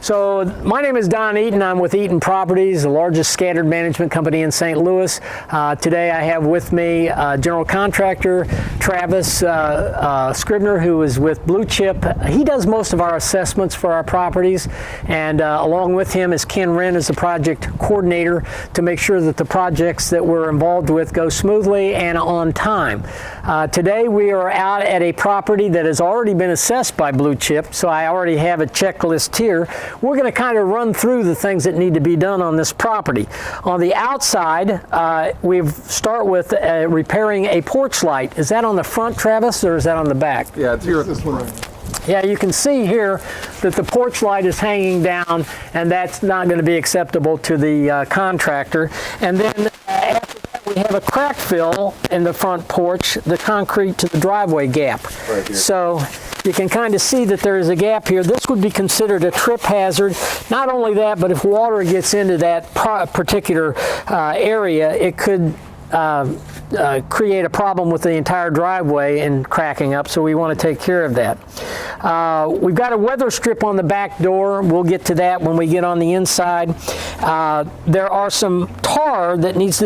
So my name is Don Eaton. I'm with Eaton Properties, the largest scattered management company in St. Louis. Today I have with me general contractor Travis Scribner, who is with Blue Chip. He does most of our assessments for our properties, and along with him is Ken Wren as the project coordinator to make sure that the projects that we're involved with go smoothly and on time. Today we are out at a property that has already been assessed by Blue Chip, so I already have a checklist here. We're going to kind of run through the things that need to be done on this property. On the outside, we start with repairing a porch light. Is that on the front, Travis, or is that on the back? Yeah, it's here at this one. Yeah, you can see here that the porch light is hanging down, and that's not going to be acceptable to the contractor. And then after that, we have a crack fill in the front porch, the concrete to the driveway gap. Right here. So you can kind of see that there is a gap here. This would be considered a trip hazard. Not only that, but if water gets into that particular area, it could create a problem with the entire driveway and cracking up, so we want to take care of that. We've got a weather strip on the back door. We'll get to that when we get on the inside. There are some tar that needs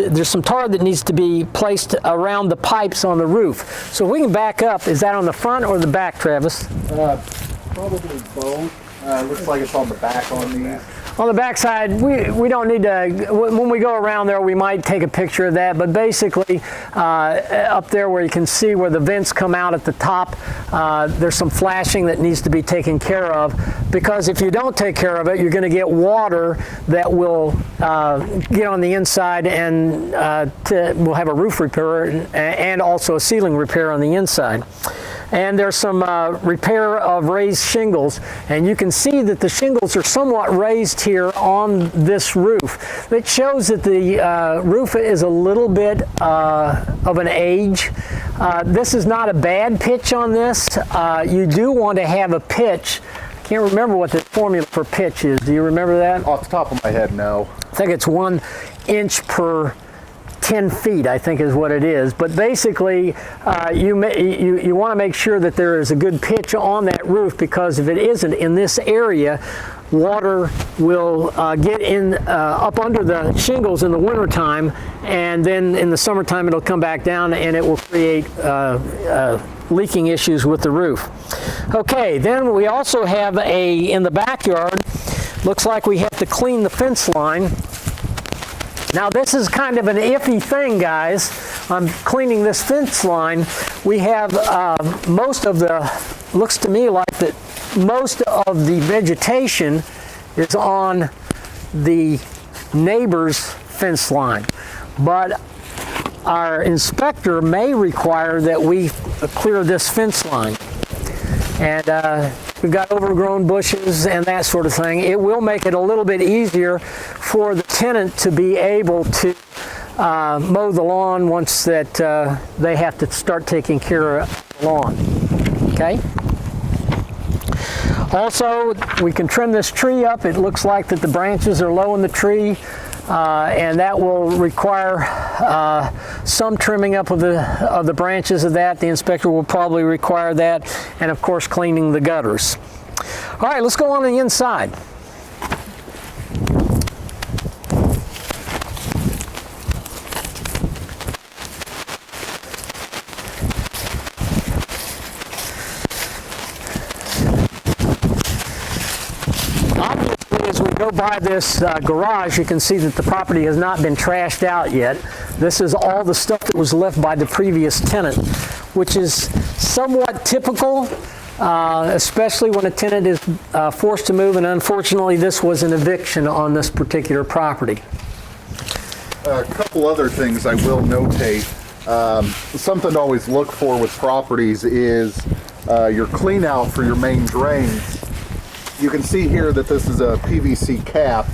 to be placed around the pipes on the roof. So we can back up. Is that on the front or the back, Travis? Probably both. Looks like it's on the back on these. On the back side, we don't need to, when we go around there, we might take a picture of that, but basically up there where you can see where the vents come out at the top, there's some flashing that needs to be taken care of, because if you don't take care of it, you're going to get water that will get on the inside, and we'll have a roof repair and also a ceiling repair on the inside. And there's some repair of raised shingles, and you can see that the shingles are somewhat raised here on this roof. It shows that the roof is a little bit of an age. This is not a bad pitch on this. You do want to have a pitch. I can't remember what the formula for pitch is. Do you remember that? Off the top of my head, no. I think it's 1 inch per 10 feet, I think is what it is. But basically, you want to make sure that there is a good pitch on that roof, because if it isn't in this area, water will get in up under the shingles in the wintertime, and then in the summertime it'll come back down and it will create leaking issues with the roof. Okay, then we also have in the backyard, looks like we have to clean the fence line. Now this is kind of an iffy thing, guys. I'm cleaning this fence line. We have looks to me like that most of the vegetation is on the neighbor's fence line. But our inspector may require that we clear this fence line. And we've got overgrown bushes and that sort of thing. It will make it a little bit easier for the tenant to be able to mow the lawn once that they have to start taking care of the lawn. Okay? Also, we can trim this tree up. It looks like that the branches are low in the tree, and that will require some trimming up of the branches of that. The inspector will probably require that, and of course cleaning the gutters. All right, let's go on the inside. As we go by this garage, you can see that the property has not been trashed out yet. This is all the stuff that was left by the previous tenant, which is somewhat typical, especially when a tenant is forced to move, and unfortunately this was an eviction on this particular property. A couple other things I will notate. Something to always look for with properties is your clean out for your main drains. You can see here that this is a PVC cap,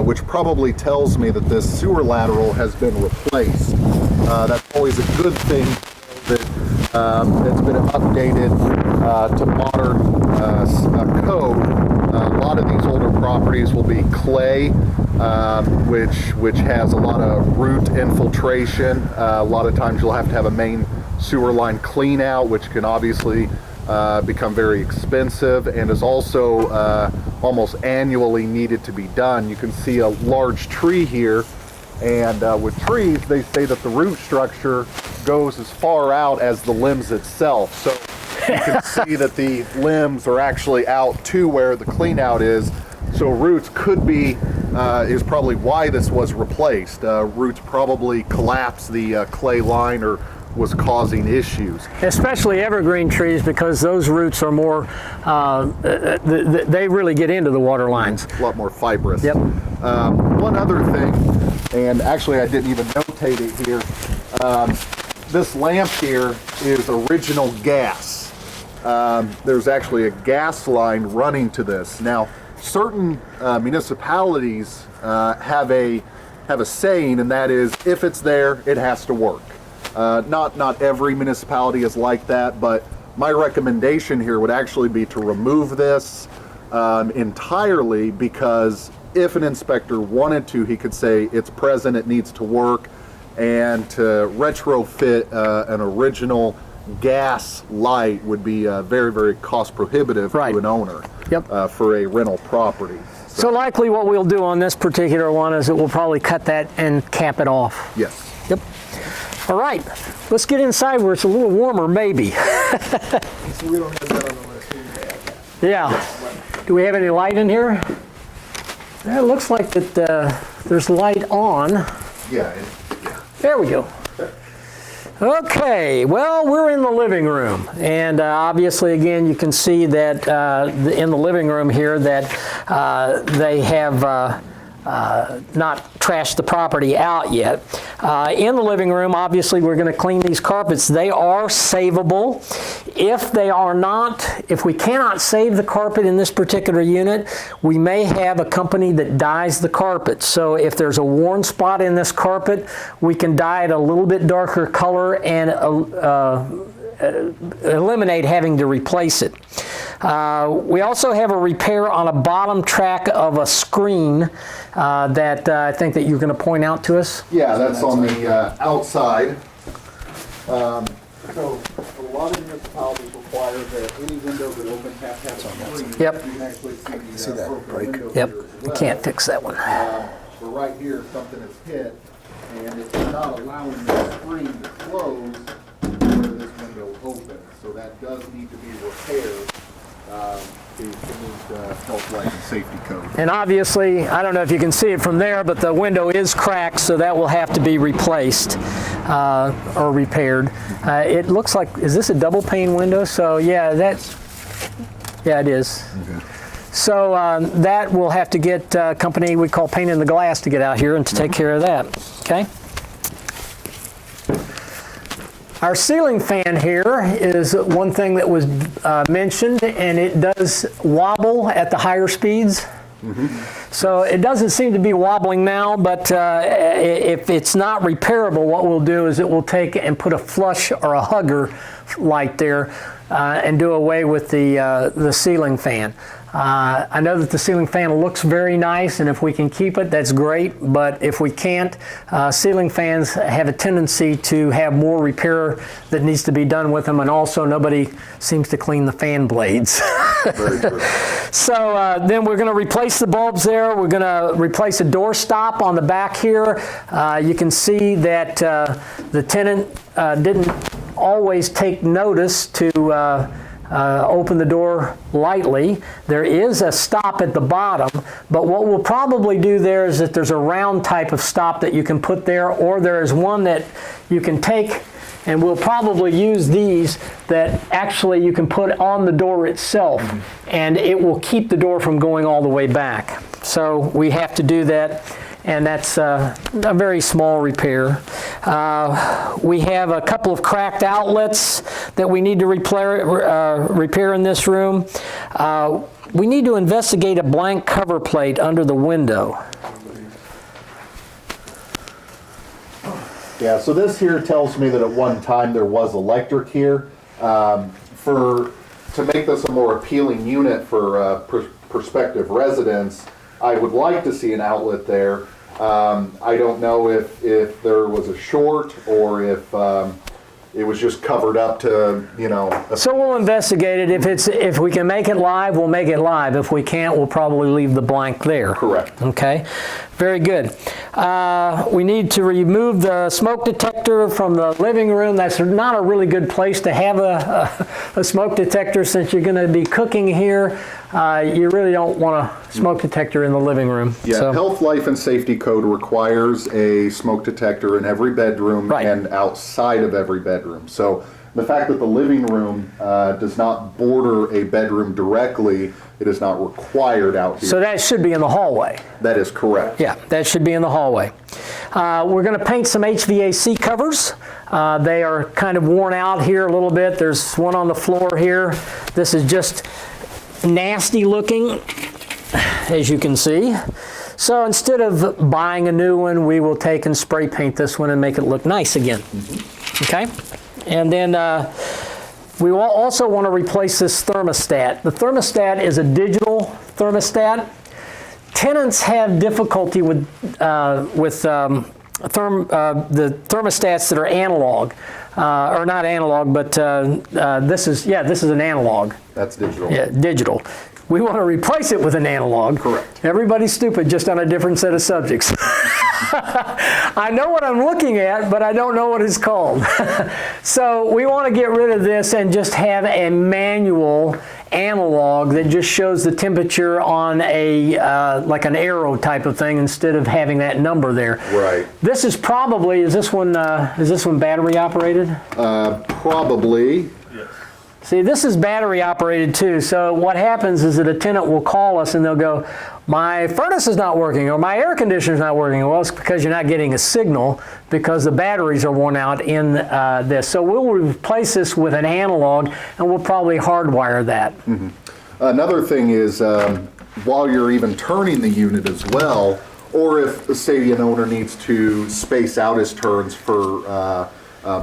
which probably tells me that this sewer lateral has been replaced. That's always a good thing, that it's been updated to modern code. A lot of these older properties will be clay, which has a lot of root infiltration. A lot of times you'll have to have a main sewer line clean out, which can obviously become very expensive, and is also almost annually needed to be done. You can see a large tree here, and with trees, they say that the root structure goes as far out as the limbs itself. So you can see that the limbs are actually out to where the clean out is. So roots could be, is probably why this was replaced. Roots probably collapsed the clay line or was causing issues. Especially evergreen trees, because those roots are more, they really get into the water lines. A lot more fibrous. Yep. One other thing, and actually I didn't even notate it here, this lamp here is original gas. There's actually a gas line running to this. Now, certain municipalities have a saying, and that is, if it's there, it has to work. Not every municipality is like that, but my recommendation here would actually be to remove this entirely, because if an inspector wanted to, he could say it's present, it needs to work, and to retrofit an original gas light would be very, very cost prohibitive to an owner. Yep. For a rental property. So likely what we'll do on this particular one is that we'll probably cut that and cap it off. Yes. Yep. All right, let's get inside where it's a little warmer, maybe. So we don't have that on the list. We have that. Yeah. Do we have any light in here? It looks like that there's light on. Yeah. There we go. Okay, well, we're in the living room, and obviously, again, you can see that in the living room here that they have not trashed the property out yet. In the living room, obviously, we're going to clean these carpets. They are savable. If they are not, if we cannot save the carpet in this particular unit, we may have a company that dyes the carpet. So if there's a worn spot in this carpet, we can dye it a little bit darker color and eliminate having to replace it. We also have a repair on a bottom track of a screen that I think that you're going to point out to us. Yeah, that's on the outside. So a lot of municipalities require that any window that open have to have a screen. Yep. You can actually see the that break. Yep, we can't fix that one. But right here, something is hit, and it's not allowing the screen to close where this window opens. So that does need to be repaired to meet health, life, and safety code. And obviously, I don't know if you can see it from there, but the window is cracked, so that will have to be replaced or repaired. It looks like, is this a double pane window? So yeah, yeah, it is. Okay. So that will have to get a company we call Paint in the Glass to get out here and to take care of that, okay? Our ceiling fan here is one thing that was mentioned, and it does wobble at the higher speeds. Mm-hmm. So it doesn't seem to be wobbling now, but if it's not repairable, what we'll do is it will take and put a flush or a hugger light there and do away with the ceiling fan. I know that the ceiling fan looks very nice, and if we can keep it, that's great. But if we can't, ceiling fans have a tendency to have more repair that needs to be done with them, and also nobody seems to clean the fan blades. Very true. So then we're going to replace the bulbs there. We're going to replace a door stop on the back here. You can see that the tenant didn't always take notice to open the door lightly. There is a stop at the bottom, but what we'll probably do there is that there's a round type of stop that you can put there, or there is one that you can take, and we'll probably use these that actually you can put on the door itself, and it will keep the door from going all the way back. So we have to do that, and that's a very small repair. We have a couple of cracked outlets that we need to repair in this room. We need to investigate a blank cover plate under the window. Yeah, so this here tells me that at one time there was electric here. To make this a more appealing unit for prospective residents, I would like to see an outlet there. I don't know if there was a short, or if it was just covered up to, you know. So we'll investigate it. If we can make it live, we'll make it live. If we can't, we'll probably leave the blank there. Correct. Okay, very good. We need to remove the smoke detector from the living room. That's not a really good place to have a smoke detector since you're going to be cooking here. You really don't want a smoke detector in the living room. Yeah, So, Health, Life, and Safety Code requires a smoke detector in every bedroom Right. and outside of every bedroom. So the fact that the living room does not border a bedroom directly, it is not required out here. so that should be in the hallway. That is correct. Yeah, that should be in the hallway. We're going to paint some HVAC covers. They are kind of worn out here a little bit. There's one on the floor here. This is just nasty looking, as you can see. So instead of buying a new one, we will take and spray paint this one and make it look nice again. Okay? And then we will also want to replace this thermostat. The thermostat is a digital thermostat. Tenants have difficulty with the thermostats that are analog, or not analog, but this is an analog. That's digital. Yeah, digital. We want to replace it with an analog. Correct. Everybody's stupid, just on a different set of subjects. I know what I'm looking at, but I don't know what it's called. So we want to get rid of this and just have a manual analog that just shows the temperature on a like an arrow type of thing instead of having that number there. Right. This is probably, is this one battery operated? Probably. See, this is battery operated too. So what happens is that a tenant will call us and they'll go, my furnace is not working or my air conditioner is not working. Well, it's because you're not getting a signal because the batteries are worn out in this. So we'll replace this with an analog and we'll probably hardwire that. Mm-hmm. Another thing is while you're even turning the unit as well, or if, say, an owner needs to space out his turns for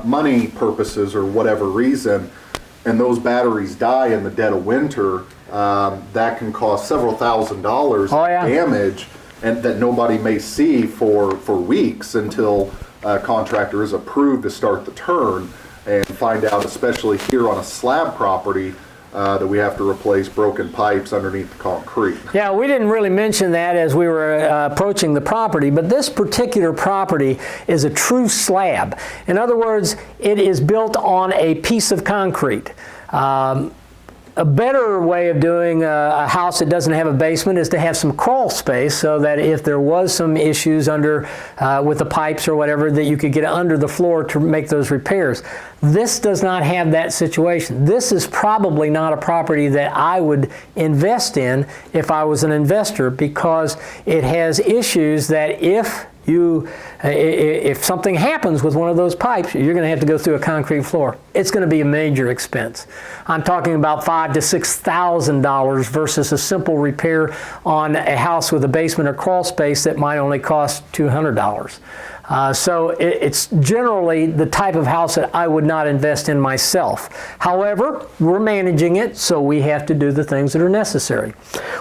money purposes or whatever reason, and those batteries die in the dead of winter, that can cost several $1,000s damage, and that nobody may see for weeks until a contractor is approved to start the turn, and find out, especially here on a slab property, that we have to replace broken pipes underneath the concrete. Yeah, we didn't really mention that as we were approaching the property, but this particular property is a true slab. In other words, it is built on a piece of concrete. A better way of doing a house that doesn't have a basement is to have some crawl space so that if there was some issues under with the pipes or whatever, that you could get under the floor to make those repairs. This does not have that situation. This is probably not a property that I would invest in if I was an investor, because it has issues that if something happens with one of those pipes, you're going to have to go through a concrete floor. It's going to be a major expense. I'm talking about $5,000 to $6,000 versus a simple repair on a house with a basement or crawl space that might only cost $200. So it's generally the type of house that I would not invest in myself. However, we're managing it, so we have to do the things that are necessary.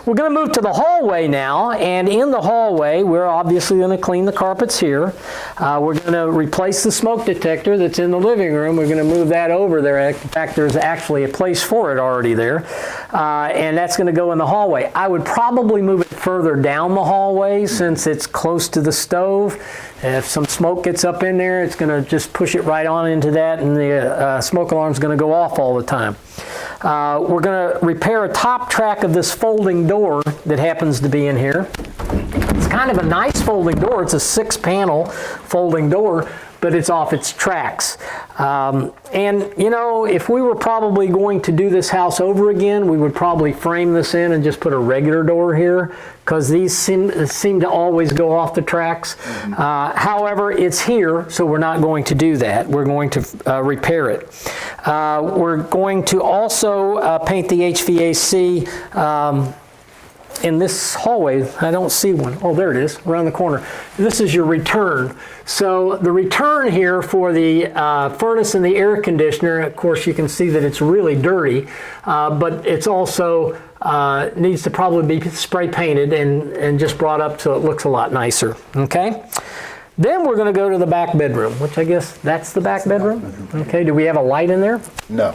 We're going to move to the hallway now, and in the hallway, we're obviously going to clean the carpets here. We're going to replace the smoke detector that's in the living room. We're going to move that over there. In fact, there's actually a place for it already there, and that's going to go in the hallway. I would probably move it further down the hallway since it's close to the stove. If some smoke gets up in there, it's going to just push it right on into that, and the smoke alarm is going to go off all the time. We're going to repair a top track of this folding door that happens to be in here. It's kind of a nice folding door. It's a 6-panel folding door, but it's off its tracks. And you know, if we were probably going to do this house over again, we would probably frame this in and just put a regular door here, because these seem to always go off the tracks. However, it's here, so we're not going to do that. We're going to repair it. We're going to also paint the HVAC in this hallway. I don't see one. Oh, there it is, around the corner. This is your return. So the return here for the furnace and the air conditioner, of course you can see that it's really dirty, but it's also needs to probably be spray painted and just brought up so it looks a lot nicer. Okay? Then we're going to go to the back bedroom, which I guess that's the back bedroom. Okay, do we have a light in there? No.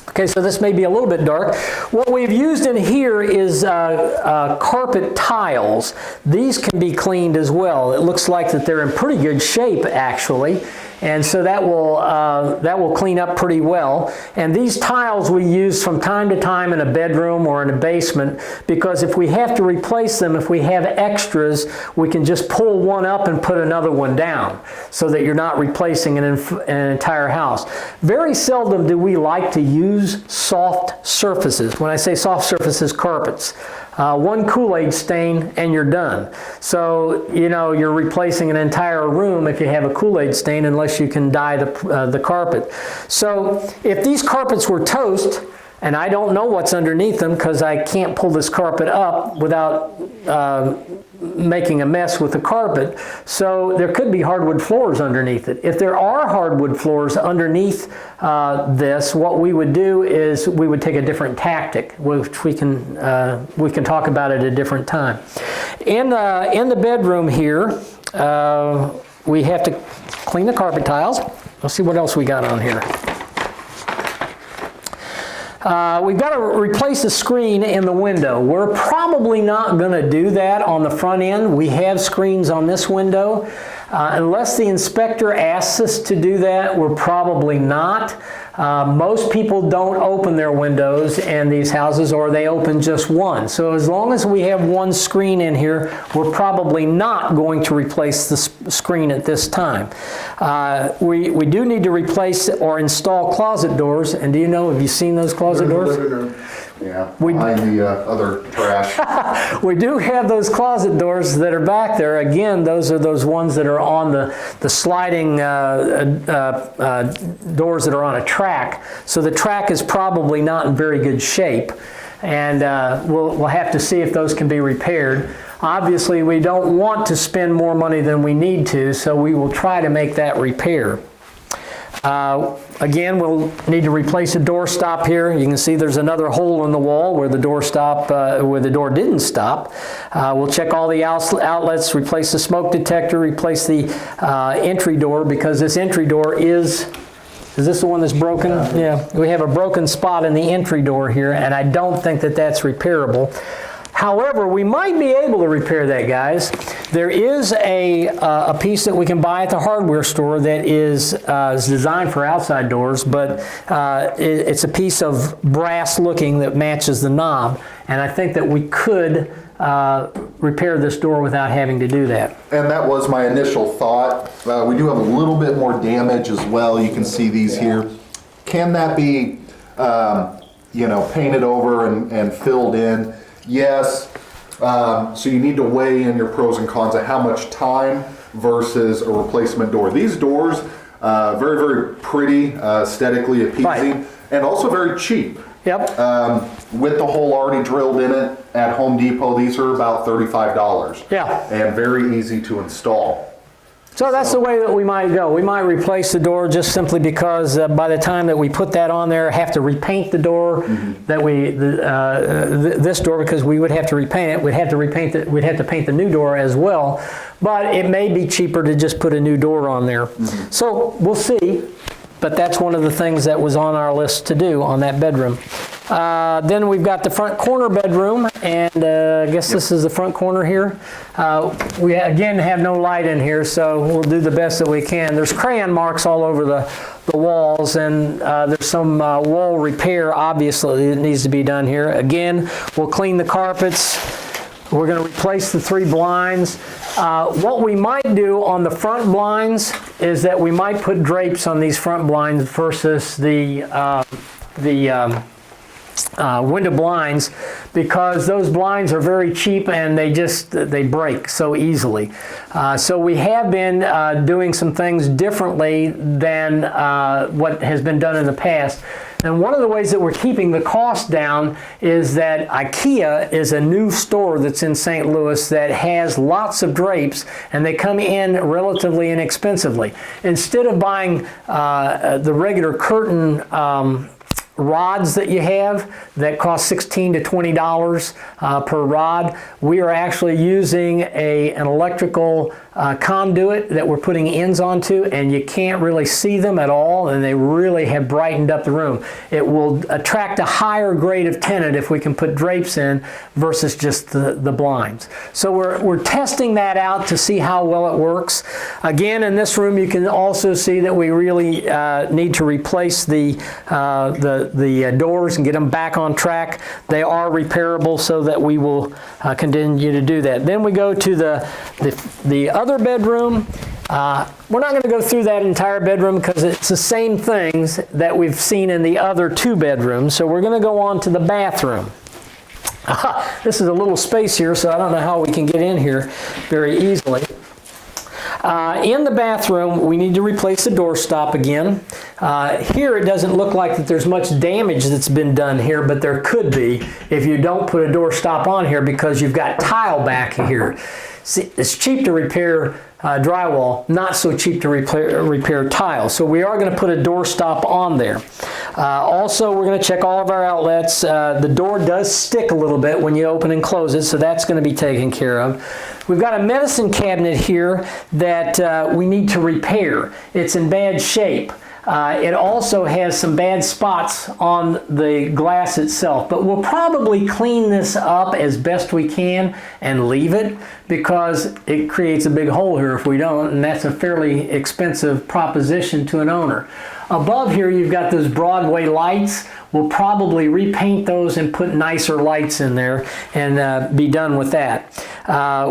Okay, so this may be a little bit dark. What we've used in here is carpet tiles. These can be cleaned as well. It looks like that they're in pretty good shape, actually. And so that will clean up pretty well. And these tiles we use from time to time in a bedroom or in a basement, because if we have to replace them, if we have extras, we can just pull one up and put another one down so that you're not replacing an entire house. Very seldom do we like to use soft surfaces. When I say soft surfaces, carpets. One Kool-Aid stain and you're done. So, you know, you're replacing an entire room if you have a Kool-Aid stain unless you can dye the carpet. So if these carpets were toast, and I don't know what's underneath them because I can't pull this carpet up without making a mess with the carpet, so there could be hardwood floors underneath it. If there are hardwood floors underneath this, what we would do is we would take a different tactic, which we can talk about at a different time. In the bedroom here, we have to clean the carpet tiles. Let's see what else we got on here. We've got to replace the screen in the window. We're probably not going to do that on the front end. We have screens on this window. Unless the inspector asks us to do that, we're probably not. Most people don't open their windows in these houses, or they open just one. So as long as we have one screen in here, we're probably not going to replace the screen at this time. We do need to replace or install closet doors. And do you know, have you seen those closet doors? Yeah, behind the other trash. We do have those closet doors that are back there. Again, those are those ones that are on the sliding doors that are on a track. So the track is probably not in very good shape. And we'll have to see if those can be repaired. Obviously, we don't want to spend more money than we need to, so we will try to make that repair. Again, we'll need to replace a door stop here. You can see there's another hole in the wall where the door didn't stop. We'll check all the outlets, replace the smoke detector, replace the entry door, because this entry door is this the one that's broken? Yeah, we have a broken spot in the entry door here, and I don't think that that's repairable. However, we might be able to repair that, guys. There is a piece that we can buy at the hardware store that is designed for outside doors, but it's a piece of brass looking that matches the knob, and I think that we could repair this door without having to do that. And that was my initial thought. We do have a little bit more damage as well. You can see these here. Can that be, painted over and filled in? Yes. So you need to weigh in your pros and cons of how much time versus a replacement door. These doors, very, very pretty, aesthetically appeasing, right, and also very cheap. Yep. With the hole already drilled in it at Home Depot, these are about $35. Yeah. And very easy to install. So that's the way that we might go. We might replace the door just simply because by the time that we put that on there, have to repaint the door, this door, because we would have to repaint it. We'd have to paint the new door as well. But it may be cheaper to just put a new door on there. So we'll see. But that's one of the things that was on our list to do on that bedroom. Then we've got the front corner bedroom, and I guess this is the front corner here. We again have no light in here, so we'll do the best that we can. There's crayon marks all over the walls, and there's some wall repair, obviously, that needs to be done here. Again, we'll clean the carpets. We're going to replace the 3 blinds. What we might do on the front blinds is that we might put drapes on these front blinds versus the window blinds, because those blinds are very cheap and they break so easily. So we have been doing some things differently than what has been done in the past. And one of the ways that we're keeping the cost down is that IKEA is a new store that's in St. Louis that has lots of drapes, and they come in relatively inexpensively. Instead of buying the regular curtain rods that you have that cost $16 to $20 per rod. We are actually using an electrical conduit that we're putting ends onto, and you can't really see them at all, and they really have brightened up the room. It will attract a higher grade of tenant if we can put drapes in versus just the blinds. So we're testing that out to see how well it works. Again, in this room you can also see that we really need to replace the doors and get them back on track. They are repairable, so that we will continue to do that. Then we go to the other bedroom. We're not going to go through that entire bedroom because it's the same things that we've seen in the other two bedrooms. So we're going to go on to the bathroom. This is a little space here, so I don't know how we can get in here very easily. In the bathroom, we need to replace the doorstop again. Here it doesn't look like that there's much damage that's been done here, but there could be if you don't put a doorstop on here because you've got tile back here. See, it's cheap to repair drywall, not so cheap to repair tile. So we are going to put a doorstop on there. Also, we're going to check all of our outlets. The door does stick a little bit when you open and close it, so that's going to be taken care of. We've got a medicine cabinet here that we need to repair. It's in bad shape. It also has some bad spots on the glass itself, but we'll probably clean this up as best we can and leave it because it creates a big hole here if we don't, and that's a fairly expensive proposition to an owner. Above here you've got those Broadway lights. We'll probably repaint those and put nicer lights in there and be done with that.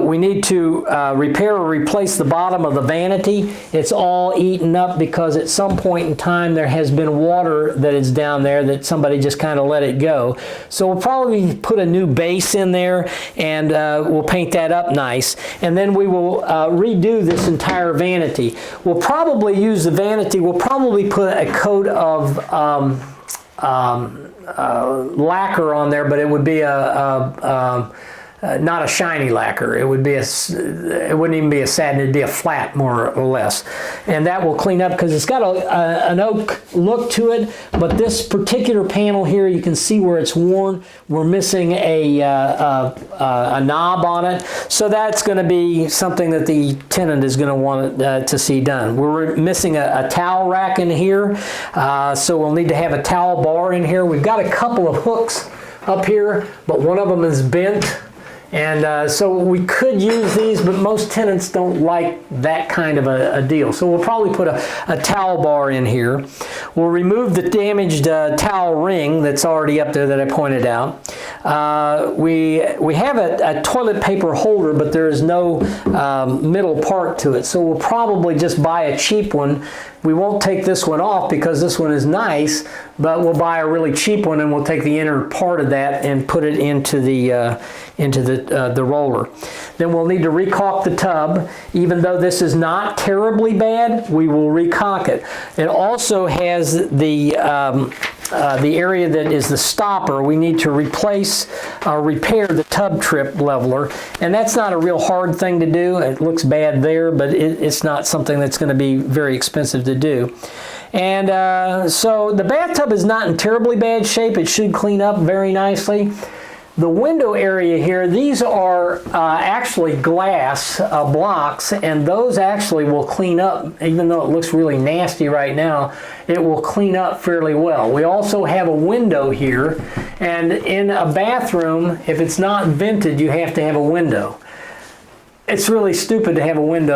We need to repair or replace the bottom of the vanity. It's all eaten up because at some point in time there has been water that is down there that somebody just kind of let it go. So we'll probably put a new base in there and we'll paint that up nice. And then we will redo this entire vanity. We'll probably use the vanity, we'll probably put a coat of lacquer on there, but it would be not a shiny lacquer. It would be it wouldn't even be a satin. It'd be a flat, more or less, and that will clean up because it's got an oak look to it. But this particular panel here, you can see where it's worn. We're missing a knob on it, so that's going to be something that the tenant is going to want to see done. We're missing a towel rack in here, so we'll need to have a towel bar in here. We've got a couple of hooks up here, but one of them is bent. And so we could use these, but most tenants don't like that kind of a deal. So we'll probably put a towel bar in here. We'll remove the damaged towel ring that's already up there that I pointed out. We have a toilet paper holder, but there is no middle part to it. So we'll probably just buy a cheap one. We won't take this one off because this one is nice, but we'll buy a really cheap one and we'll take the inner part of that and put it into the roller. Then we'll need to recaulk the tub. Even though this is not terribly bad, we will recaulk it. It also has the area that is the stopper. We need to replace or repair the tub trip leveler, and that's not a real hard thing to do. It looks bad there, but it's not something that's going to be very expensive to do. And so the bathtub is not in terribly bad shape. It should clean up very nicely. The window area here, these are actually glass blocks, and those actually will clean up. Even though it looks really nasty right now, it will clean up fairly well. We also have a window here, and in a bathroom, if it's not vented, you have to have a window. It's really stupid to have a window